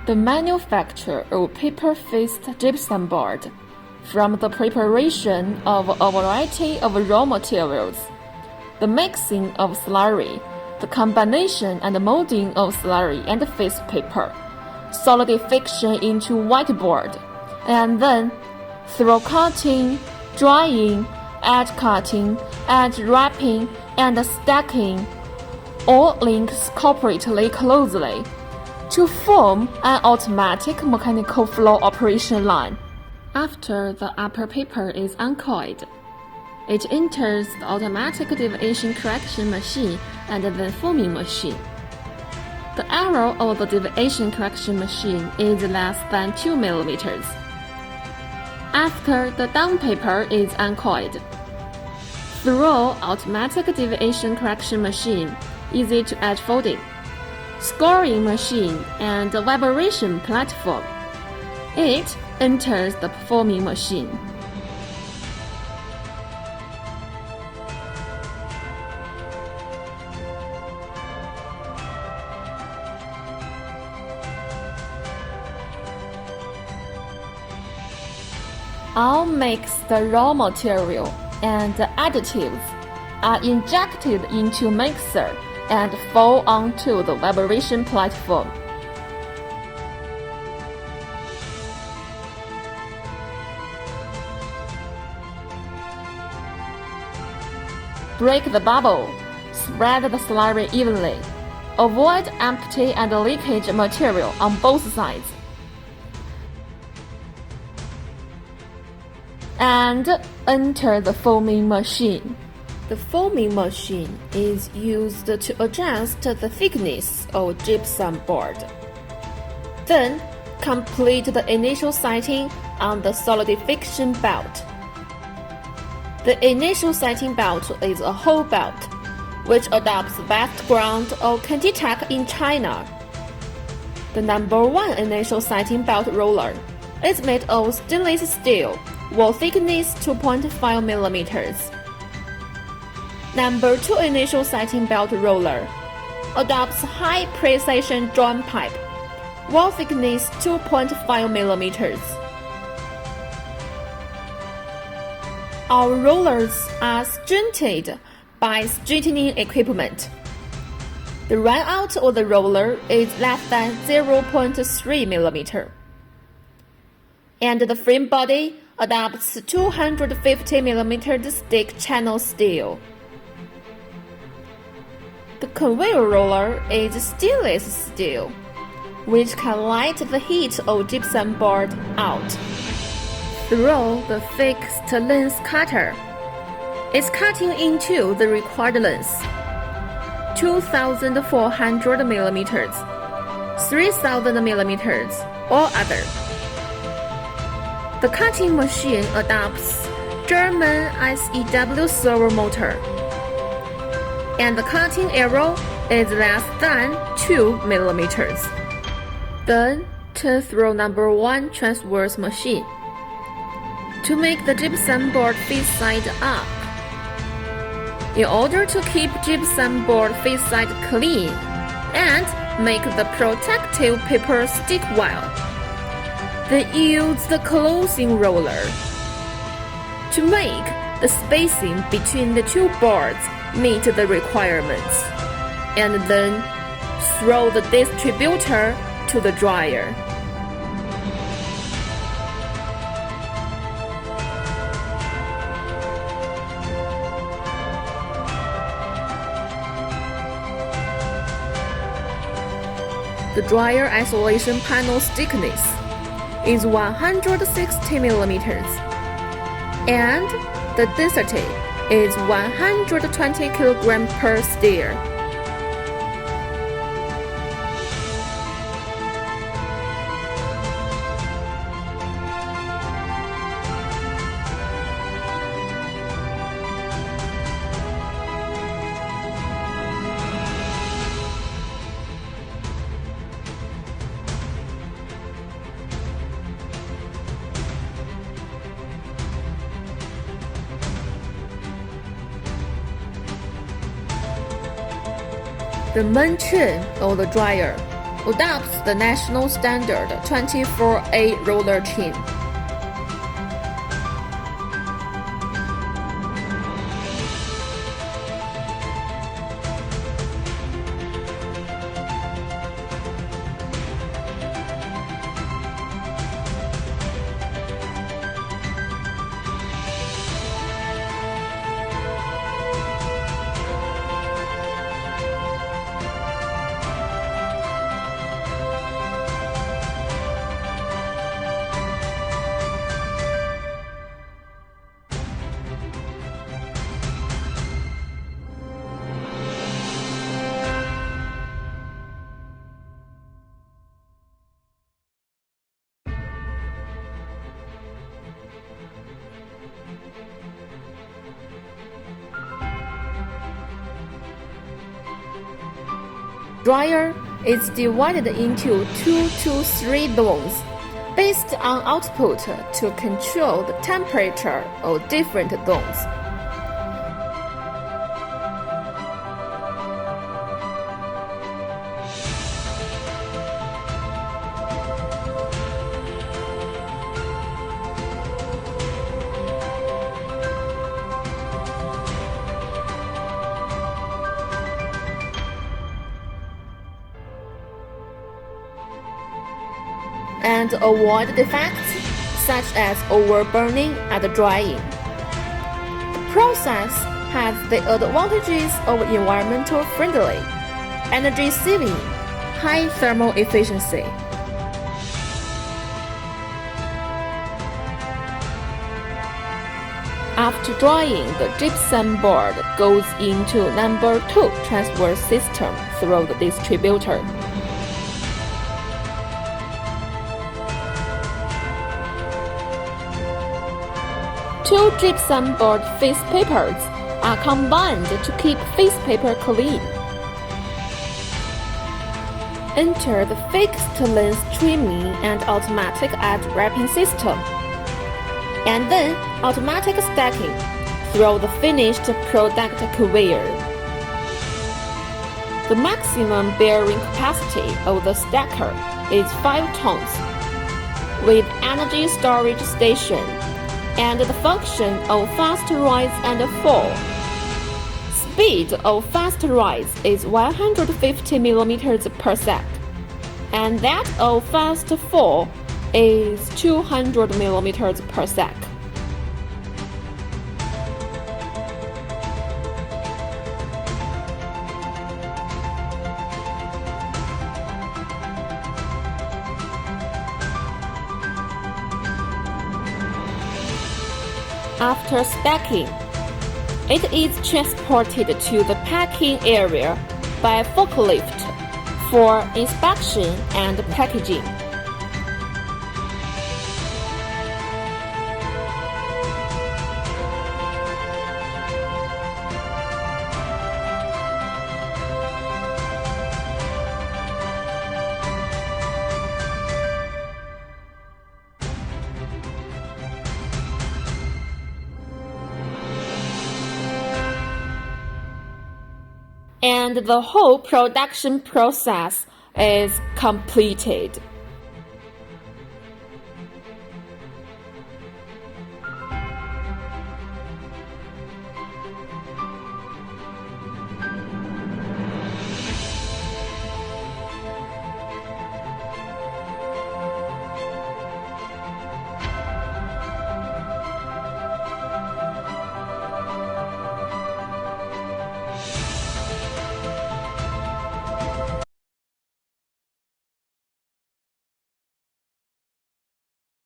The manufacture of paper-faced gypsum board from the preparation of a variety of raw materials, the mixing of slurry, the combination and molding of slurry and face paper, solidification into whiteboard, and then through cutting, drying, edge cutting, edge wrapping, and stacking, all links cooperatively closely to form an automatic mechanical flow operation line. After the upper paper is uncoiled, it enters the automatic deviation correction machine and then forming machine. The error of the deviation correction machine is less than 2 mm. After the down paper is uncoiled, through automatic deviation correction machine, easy to edge folding, scoring machine, and vibration platform, it enters the forming machine. All mixed raw material and additives are injected into mixer and fall onto the vibration platform. Break the bubble. Spread the slurry evenly. Avoid empty and leakage material on both sides. And enter the forming machine. The forming machine is used to adjust the thickness of gypsum board. Then, complete the initial setting on the solidification belt. The initial setting belt is a whole belt, which adopts background of Candy-Tech in China. The number 1 initial setting belt roller is made of stainless steel, wall thickness 2.5 mm. Number 2 initial setting belt roller adopts high precision joint pipe, wall thickness 2.5 mm. Our rollers are straightened by straightening equipment. The runout of the roller is less than 0.3 mm. And the frame body adopts 250 mm stick channel steel. The conveyor roller is stainless steel, which can light the heat of gypsum board out. Through the fixed length cutter, it's cutting into the required length, 2,400 mm, 3,000 mm, or other. The cutting machine adopts German SEW servo motor, and the cutting arrow is less than 2 mm. Then turn through number 1 transverse machine to make the gypsum board face side up. In order to keep gypsum board face side clean and make the protective paper stick well, then use the closing roller to make the spacing between the 2 boards meet the requirements, and then throw the distributor to the dryer. The dryer isolation panel's thickness is 160 mm, and the density is 120 kg per stir. The main chain of the dryer adopts the national standard 24A roller chain. Dryer is divided into 2 to 3 zones based on output to control the temperature of different zones. And avoid defects such as overburning and drying. The process has the advantages of environmental friendly, energy saving, high thermal efficiency. After drying, the gypsum board goes into number 2 transfer system through the distributor. Two gypsum board face papers are combined to keep face paper clean. Enter the fixed length trimming and automatic edge wrapping system, and then automatic stacking through the finished product conveyor. The maximum bearing capacity of the stacker is 5 tons, with energy storage station and the function of fast rise and fall. Speed of fast rise is 150 mm per sec, and that of fast fall is 200 mm per sec. After stacking, it is transported to the packing area by forklift for inspection and packaging. And the whole production process is completed.